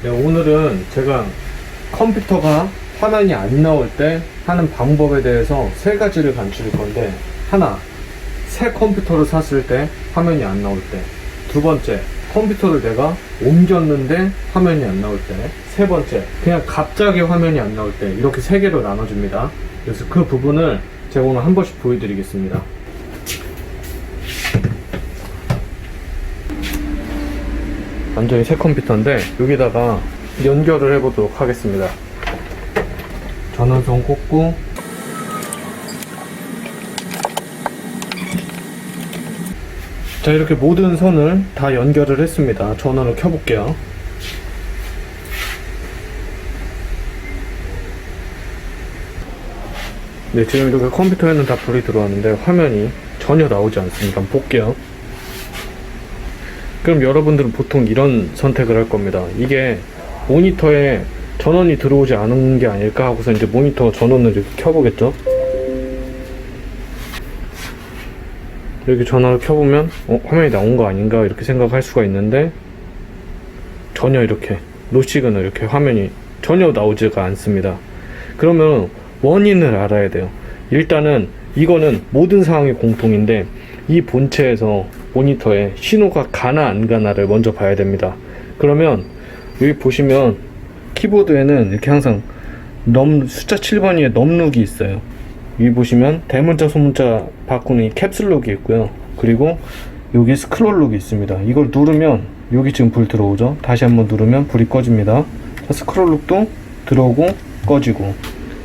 네, 오늘은 제가 컴퓨터가 화면이 안 나올 때 하는 방법에 대해서 세 가지를 간추릴 건데, 하나, 새 컴퓨터를 샀을 때 화면이 안 나올 때. 두 번째, 컴퓨터를 내가 옮겼는데 화면이 안 나올 때. 세 번째, 그냥 갑자기 화면이 안 나올 때. 이렇게 세 개로 나눠줍니다. 그래서 그 부분을 제가 오늘 한 번씩 보여드리겠습니다. 완전히 새 컴퓨터인데 여기다가 연결을 해보도록 하겠습니다. 전원선 꽂고, 자, 이렇게 모든 선을 다 연결을 했습니다. 전원을 켜볼게요. 네, 지금 이렇게 컴퓨터에는 다 불이 들어왔는데 화면이 전혀 나오지 않습니다. 한번 볼게요. 그럼 여러분들은 보통 이런 선택을 할 겁니다. 이게 모니터에 전원이 들어오지 않은 게 아닐까 하고서 이제 모니터 전원을 이렇게 켜보겠죠. 이렇게 전원을 켜보면 화면이 나온 거 아닌가 이렇게 생각할 수가 있는데, 전혀 이렇게 노시그널 이렇게 화면이 전혀 나오지가 않습니다. 그러면 원인을 알아야 돼요. 일단은 이거는 모든 상황이 공통인데, 이 본체에서 모니터에 신호가 가나 안 가나를 먼저 봐야 됩니다. 그러면 여기 보시면 키보드에는 이렇게 항상 숫자 7번 위에 넘룩이 있어요. 여기 보시면 대문자 소문자 바꾸는 이 캡슐록이 있고요. 그리고 여기 스크롤록이 있습니다. 이걸 누르면 여기 지금 불 들어오죠. 다시 한번 누르면 불이 꺼집니다. 자, 스크롤록도 들어오고 꺼지고,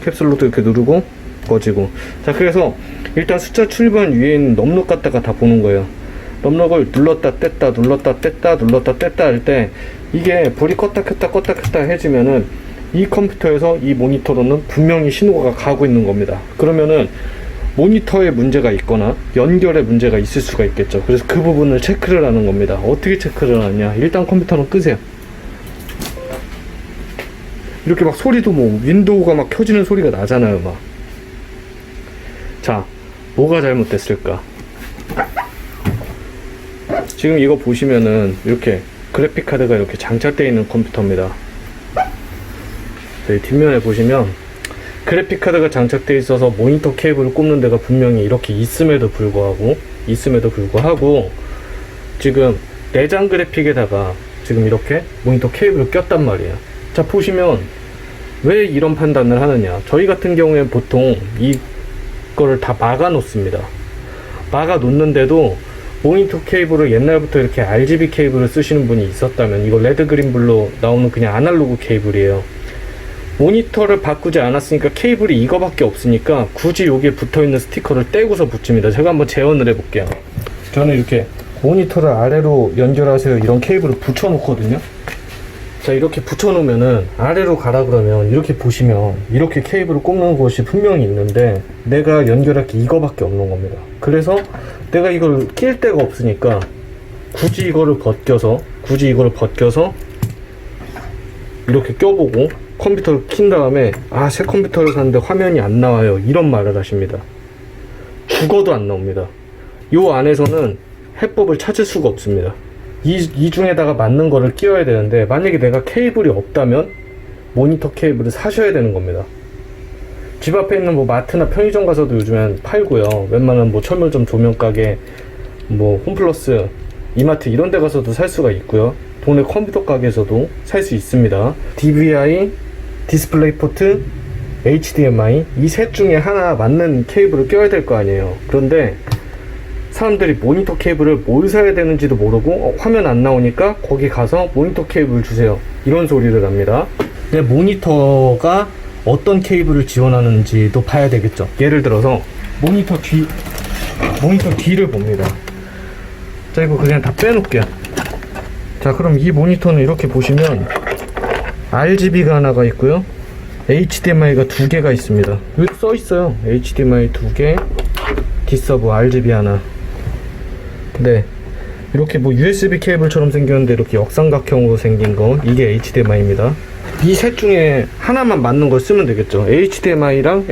캡슐록도 이렇게 누르고 꺼지고. 자, 그래서 일단 숫자 7번 위에 있는 넘룩 갖다가 다 보는 거예요. 넘룩을 눌렀다 뗐다 눌렀다 뗐다 눌렀다 뗐다 할 때 이게 불이 껐다 켰다 껐다 켰다 해지면은 이 컴퓨터에서 이 모니터로는 분명히 신호가 가고 있는 겁니다. 그러면은 모니터에 문제가 있거나 연결에 문제가 있을 수가 있겠죠. 그래서 그 부분을 체크를 하는 겁니다. 어떻게 체크를 하느냐, 일단 컴퓨터는 끄세요. 이렇게 막 소리도 뭐 윈도우가 막 켜지는 소리가 나잖아요 막. 자, 뭐가 잘못됐을까? 지금 이거 보시면은 이렇게 그래픽카드가 이렇게 장착되어 있는 컴퓨터입니다. 네, 뒷면에 보시면 그래픽카드가 장착되어 있어서 모니터 케이블을 꼽는 데가 분명히 이렇게 있음에도 불구하고 지금 내장 그래픽에다가 지금 이렇게 모니터 케이블을 꼈단 말이에요. 자, 보시면 왜 이런 판단을 하느냐, 저희 같은 경우에 보통 이거를 다 막아 놓습니다. 막아 놓는데도 모니터 케이블을 옛날부터 이렇게 RGB 케이블을 쓰시는 분이 있었다면, 이거 레드 그린 블루 나오는 그냥 아날로그 케이블이에요. 모니터를 바꾸지 않았으니까 케이블이 이거밖에 없으니까 굳이 여기에 붙어있는 스티커를 떼고서 붙입니다. 제가 한번 재현을 해볼게요. 저는 이렇게 모니터를 아래로 연결하세요 이런 케이블을 붙여 놓거든요. 자, 이렇게 붙여 놓으면은 아래로 가라 그러면 이렇게 보시면 이렇게 케이블을 꼽는 곳이 분명히 있는데 내가 연결할 게 이거밖에 없는 겁니다. 그래서 내가 이걸 낄 데가 없으니까 굳이 이거를 벗겨서 이렇게 껴보고 컴퓨터를 킨 다음에 새 컴퓨터를 샀는데 화면이 안 나와요 이런 말을 하십니다. 죽어도 안 나옵니다. 요 안에서는 해법을 찾을 수가 없습니다. 이 중에다가 맞는 거를 끼워야 되는데, 만약에 내가 케이블이 없다면 모니터 케이블을 사셔야 되는 겁니다. 집 앞에 있는 뭐 마트나 편의점 가서도 요즘엔 팔고요. 웬만한 뭐 철물점, 조명가게, 뭐 홈플러스, 이마트 이런 데 가서도 살 수가 있고요. 동네 컴퓨터 가게에서도 살 수 있습니다. DVI, 디스플레이 포트, HDMI 이 셋 중에 하나 맞는 케이블을 껴야 될 거 아니에요. 그런데 사람들이 모니터 케이블을 뭘 사야 되는지도 모르고 화면 안 나오니까 거기 가서 모니터 케이블 주세요 이런 소리를 합니다. 근데 모니터가 어떤 케이블을 지원하는지도 봐야 되겠죠. 예를 들어서 모니터 뒤를 봅니다. 자, 이거 그냥 다 빼놓을게요. 자, 그럼 이 모니터는 이렇게 보시면 RGB가 하나가 있고요, HDMI가 2개가 있습니다. 여기 써 있어요. HDMI 2개, D서브 RGB 하나. 네, 이렇게 뭐 USB 케이블처럼 생겼는데 이렇게 역삼각형으로 생긴 거, 이게 HDMI입니다. 이 셋 중에 하나만 맞는 걸 쓰면 되겠죠. HDMI랑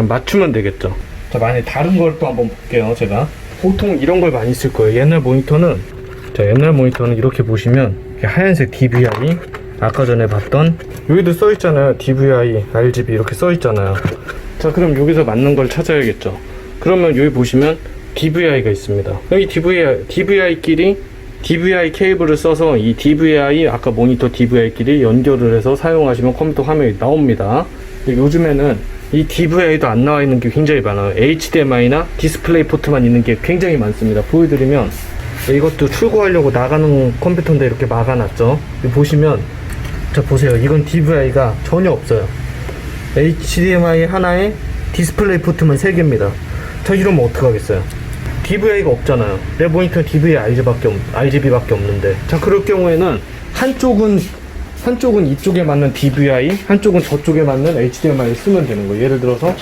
맞추면 되겠죠. 자, 만약에 다른 걸 또 한번 볼게요. 제가 보통 이런 걸 많이 쓸 거예요. 옛날 모니터는 이렇게 보시면 이렇게 하얀색 DVI, 아까 전에 봤던 여기도 써있잖아요. DVI, RGB 이렇게 써있잖아요. 자, 그럼 여기서 맞는 걸 찾아야겠죠. 그러면 여기 보시면 DVI가 있습니다. 여기 DVI끼리 DVI 케이블을 써서 이 DVI, 아까 모니터 DVI끼리 연결을 해서 사용하시면 컴퓨터 화면이 나옵니다. 근데 요즘에는 이 DVI도 안 나와 있는 게 굉장히 많아요. HDMI나 디스플레이 포트만 있는 게 굉장히 많습니다. 보여드리면 이것도 출고하려고 나가는 컴퓨터인데 이렇게 막아놨죠. 보시면, 자 보세요. 이건 DVI가 전혀 없어요. HDMI 하나에 디스플레이 포트만 3개입니다. 자, 이러면 어떡하겠어요? DVI가 없잖아요. 내 모니터는 DVI RGB밖에 없는데. 자, 그럴 경우에는 한쪽은 이쪽에 맞는 DVI, 한쪽은 저쪽에 맞는 HDMI를 쓰면 되는 거예요. 예를 들어서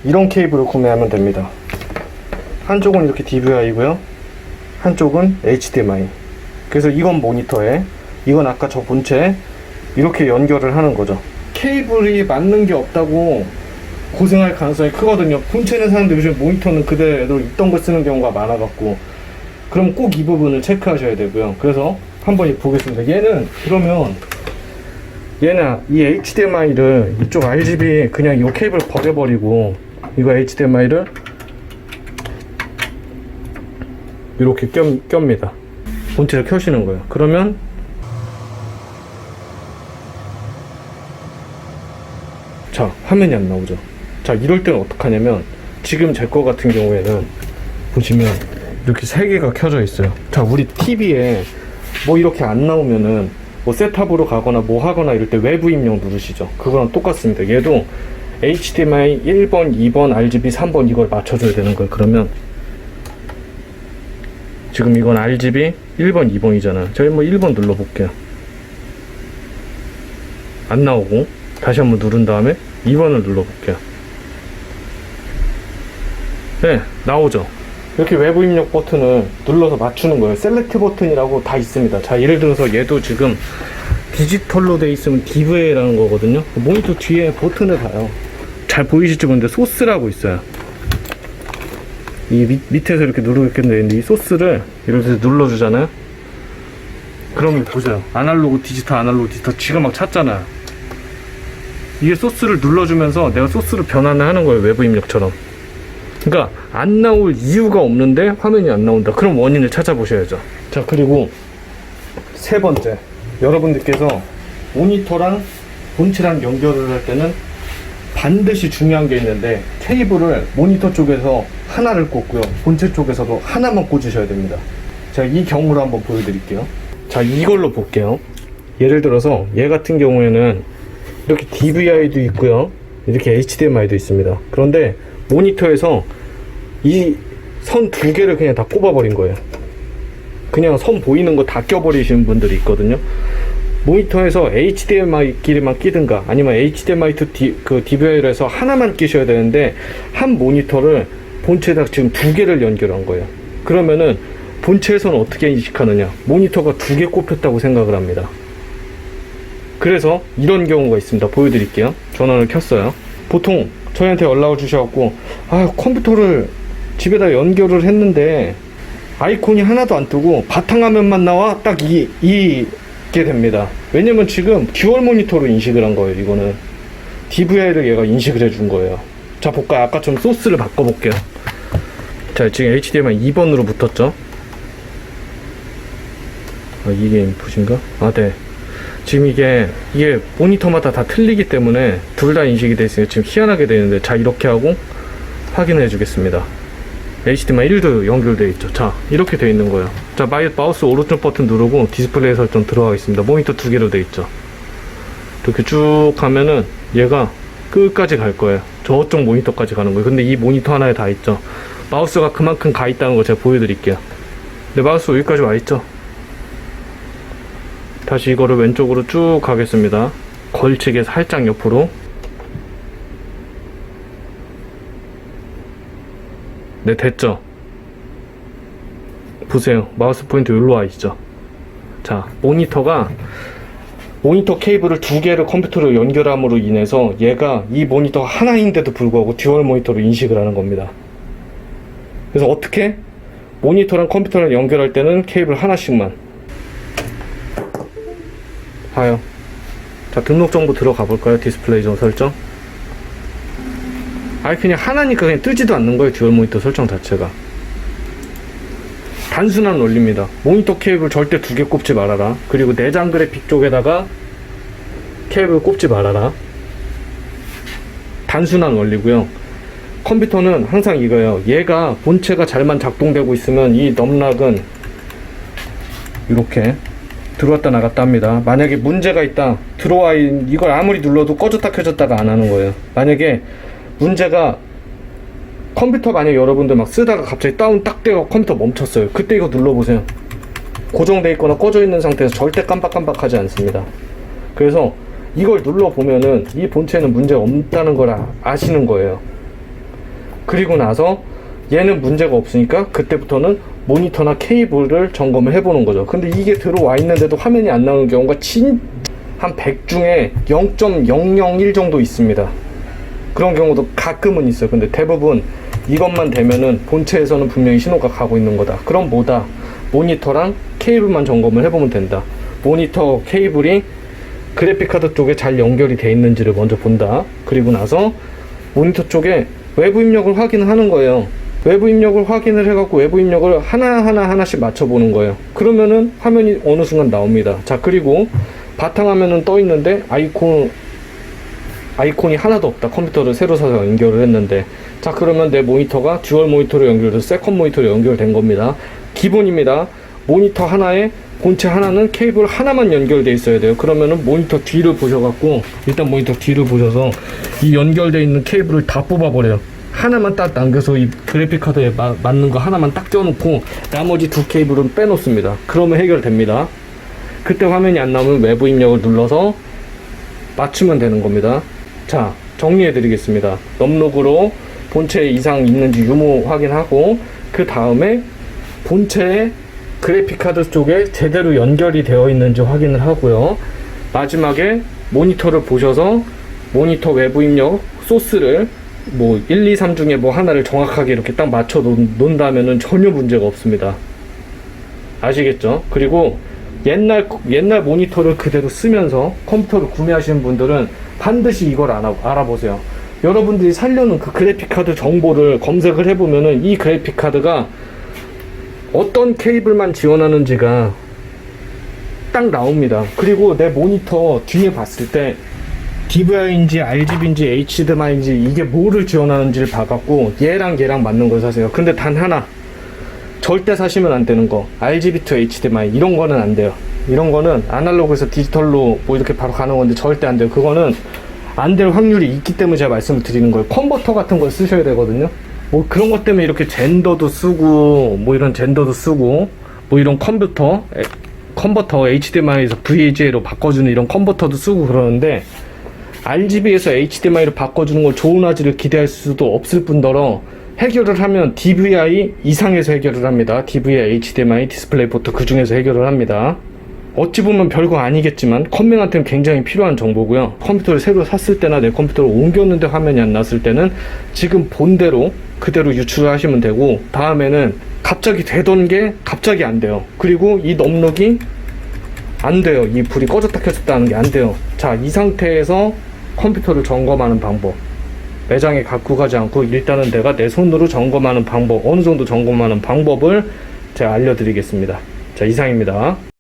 이런 케이블을 구매하면 됩니다. 한쪽은 이렇게 DVI고요, 한쪽은 HDMI. 그래서 이건 모니터에, 이건 아까 저 본체에 이렇게 연결을 하는 거죠. 케이블이 맞는 게 없다고 고생할 가능성이 크거든요. 본체는 사는데 요즘 모니터는 그대로 있던 거 쓰는 경우가 많아갖고, 그럼 꼭 이 부분을 체크하셔야 되고요. 그래서 한번 보겠습니다. 그러면 얘는 이 HDMI를 이쪽 RGB 그냥 이 케이블 버려버리고 이거 HDMI를 이렇게 켭니다. 본체를 켜시는 거예요. 그러면 자, 화면이 안 나오죠. 자, 이럴 때는 어떡하냐면, 지금 제 거 같은 경우에는 보시면 이렇게 3개가 켜져 있어요. 자, 우리 TV에 뭐 이렇게 안 나오면은 뭐 셋탑으로 가거나 뭐 하거나 이럴 때 외부 입력 누르시죠. 그거랑 똑같습니다. 얘도 HDMI 1번, 2번, RGB 3번 이걸 맞춰줘야 되는 거예요. 그러면 지금 이건 RGB 1번, 2번이잖아요. 저희 뭐 1번 눌러볼게요. 안 나오고 다시 한번 누른 다음에 2번을 눌러볼게요. 네, 나오죠. 이렇게 외부 입력 버튼을 눌러서 맞추는 거예요. 셀렉트 버튼이라고 다 있습니다. 자, 예를 들어서 얘도 지금 디지털로 돼 있으면 DVA라는 거거든요. 모니터 뒤에 버튼을 봐요. 잘 보이실지 모르는데 소스라고 있어요. 이 밑에서 이렇게 누르게 되는데, 이 소스를 이렇게 눌러주잖아요. 그러면 보세요. 아날로그 디지털 지금 막 찾잖아요. 이게 소스를 눌러주면서 내가 소스를 변환을 하는 거예요. 외부 입력처럼. 그러니까 안 나올 이유가 없는데 화면이 안 나온다. 그럼 원인을 찾아보셔야죠. 자, 그리고 세 번째, 여러분들께서 모니터랑 본체랑 연결을 할 때는 반드시 중요한 게 있는데, 케이블을 모니터 쪽에서 하나를 꽂고요, 본체 쪽에서도 하나만 꽂으셔야 됩니다. 제가 이 경우를 한번 보여드릴게요. 자, 이걸로 볼게요. 예를 들어서 얘 같은 경우에는 이렇게 DVI도 있고요, 이렇게 HDMI도 있습니다. 그런데 모니터에서 이 선 2개를 그냥 다 꼽아버린 거예요. 그냥 선 보이는 거 다 껴버리시는 분들이 있거든요. 모니터에서 HDMI끼리만 끼든가, 아니면 HDMI to DVI를 해서 하나만 끼셔야 되는데, 한 모니터를 본체에다 지금 2개를 연결한 거예요. 그러면은 본체에서는 어떻게 인식하느냐, 모니터가 2개 꼽혔다고 생각을 합니다. 그래서 이런 경우가 있습니다. 보여드릴게요. 전원을 켰어요. 보통 저희한테 연락을 주셔갖고, 컴퓨터를 집에다 연결을 했는데 아이콘이 하나도 안 뜨고 바탕화면만 나와, 딱 이게 됩니다. 왜냐면 지금 듀얼 모니터로 인식을 한 거예요. 이거는 DVI를 얘가 인식을 해준 거예요. 자, 볼까요? 아까처럼 소스를 바꿔볼게요. 자, 지금 HDMI 2번으로 붙었죠. 이게 인풋인가? 네. 지금 이게 모니터마다 다 틀리기 때문에 둘 다 인식이 돼 있으니까 지금 희한하게 되는데, 자, 이렇게 하고 확인해 주겠습니다. HDMI 1도 연결되어 있죠. 자, 이렇게 되어 있는 거예요. 자, 마우스 오른쪽 버튼 누르고 디스플레이 설정 들어가겠습니다. 모니터 2개로 되어 있죠. 이렇게 쭉 가면은 얘가 끝까지 갈 거예요. 저쪽 모니터까지 가는 거예요. 근데 이 모니터 하나에 다 있죠. 마우스가 그만큼 가 있다는 거 제가 보여드릴게요. 네, 마우스 여기까지 와 있죠. 다시 이거를 왼쪽으로 쭉 가겠습니다. 걸치게 살짝 옆으로. 네, 됐죠. 보세요. 마우스 포인트 여기로 와 있죠. 자, 모니터 케이블을 2개를 컴퓨터로 연결함으로 인해서 얘가 이 모니터가 하나인데도 불구하고 듀얼 모니터로 인식을 하는 겁니다. 그래서 어떻게? 모니터랑 컴퓨터랑 연결할 때는 케이블 하나씩만. 봐요. 자, 등록 정보 들어가 볼까요? 디스플레이 좀 설정. 아니 그냥 하나니까 그냥 뜨지도 않는 거예요. 듀얼 모니터 설정 자체가. 단순한 원리입니다. 모니터 케이블 절대 2개 꼽지 말아라. 그리고 내장 그래픽 쪽에다가 케이블 꼽지 말아라. 단순한 원리고요. 컴퓨터는 항상 이거예요. 얘가 본체가 잘만 작동되고 있으면 이 넘락은 이렇게 들어왔다 나갔다 합니다. 만약에 문제가 있다, 이걸 아무리 눌러도 꺼졌다 켜졌다가 안 하는 거예요. 만약에 문제가 컴퓨터 만약에 여러분들 막 쓰다가 갑자기 다운 딱 되어 컴퓨터 멈췄어요. 그때 이거 눌러보세요. 고정돼 있거나 꺼져 있는 상태에서 절대 깜빡깜빡하지 않습니다. 그래서 이걸 눌러보면은 이 본체는 문제가 없다는 걸 아시는 거예요. 그리고 나서 얘는 문제가 없으니까 그때부터는 모니터나 케이블을 점검을 해보는 거죠. 근데 이게 들어와 있는데도 화면이 안 나오는 경우가 한 100 중에 0.001 정도 있습니다. 그런 경우도 가끔은 있어요. 근데 대부분 이것만 되면은 본체에서는 분명히 신호가 가고 있는 거다. 그럼 뭐다? 모니터랑 케이블만 점검을 해보면 된다. 모니터 케이블이 그래픽카드 쪽에 잘 연결이 돼 있는지를 먼저 본다. 그리고 나서 모니터 쪽에 외부 입력을 확인을 하는 거예요. 외부 입력을 확인을 해갖고 외부 입력을 하나씩 맞춰보는 거예요. 그러면은 화면이 어느 순간 나옵니다. 자, 그리고 바탕화면은 떠 있는데 아이콘이 하나도 없다. 컴퓨터를 새로 사서 연결을 했는데. 자, 그러면 내 모니터가 듀얼 모니터로 연결돼서 세컨 모니터로 연결된 겁니다. 기본입니다. 모니터 하나에 본체 하나는 케이블 하나만 연결돼 있어야 돼요. 그러면은 모니터 뒤를 보셔갖고, 일단 모니터 뒤를 보셔서 이 연결돼 있는 케이블을 다 뽑아버려요. 하나만 딱 남겨서 이 그래픽카드에 맞는 거 하나만 딱 껴놓고 나머지 2 케이블은 빼놓습니다. 그러면 해결됩니다. 그때 화면이 안 나오면 외부 입력을 눌러서 맞추면 되는 겁니다. 자, 정리해 드리겠습니다. 넘록으로 본체에 이상 있는지 유무 확인하고, 그 다음에 본체에 그래픽카드 쪽에 제대로 연결이 되어 있는지 확인을 하고요. 마지막에 모니터를 보셔서 모니터 외부 입력 소스를 1, 2, 3 중에 하나를 정확하게 이렇게 딱 맞춰 놓는다면은 전혀 문제가 없습니다. 아시겠죠? 그리고 옛날 모니터를 그대로 쓰면서 컴퓨터를 구매하시는 분들은 반드시 이걸 알아보세요. 여러분들이 살려는 그 그래픽카드 정보를 검색을 해보면은 이 그래픽카드가 어떤 케이블만 지원하는지가 딱 나옵니다. 그리고 내 모니터 뒤에 봤을 때 DVI인지 RGB인지 HDMI인지 이게 뭐를 지원하는지를 봐갖고 얘랑 맞는 걸 사세요. 근데 단 하나, 절대 사시면 안 되는 거, RGB to HDMI 이런 거는 안 돼요. 이런 거는 아날로그에서 디지털로 이렇게 바로 가는 건데 절대 안 돼요. 그거는 안 될 확률이 있기 때문에 제가 말씀을 드리는 거예요. 컨버터 같은 걸 쓰셔야 되거든요. 그런 것 때문에 이렇게 젠더도 쓰고 이런 젠더도 쓰고 이런 컨버터 HDMI에서 VGA로 바꿔주는 이런 컨버터도 쓰고 그러는데, RGB에서 HDMI로 바꿔주는 걸 좋은 화질을 기대할 수도 없을 뿐더러 해결을 하면 DVI 이상에서 해결을 합니다. DVI, HDMI, 디스플레이 포트 그 중에서 해결을 합니다. 어찌 보면 별거 아니겠지만 컴맹한테는 굉장히 필요한 정보고요. 컴퓨터를 새로 샀을 때나 내 컴퓨터를 옮겼는데 화면이 안 났을 때는 지금 본대로 그대로 유출을 하시면 되고, 다음에는 갑자기 되던 게 갑자기 안 돼요. 그리고 이 넘록이 안 돼요. 이 불이 꺼졌다 켜졌다 하는 게 안 돼요. 자, 이 상태에서 컴퓨터를 점검하는 방법, 매장에 갖고 가지 않고 일단은 내가 내 손으로 점검하는 방법, 어느 정도 점검하는 방법을 제가 알려드리겠습니다. 자, 이상입니다.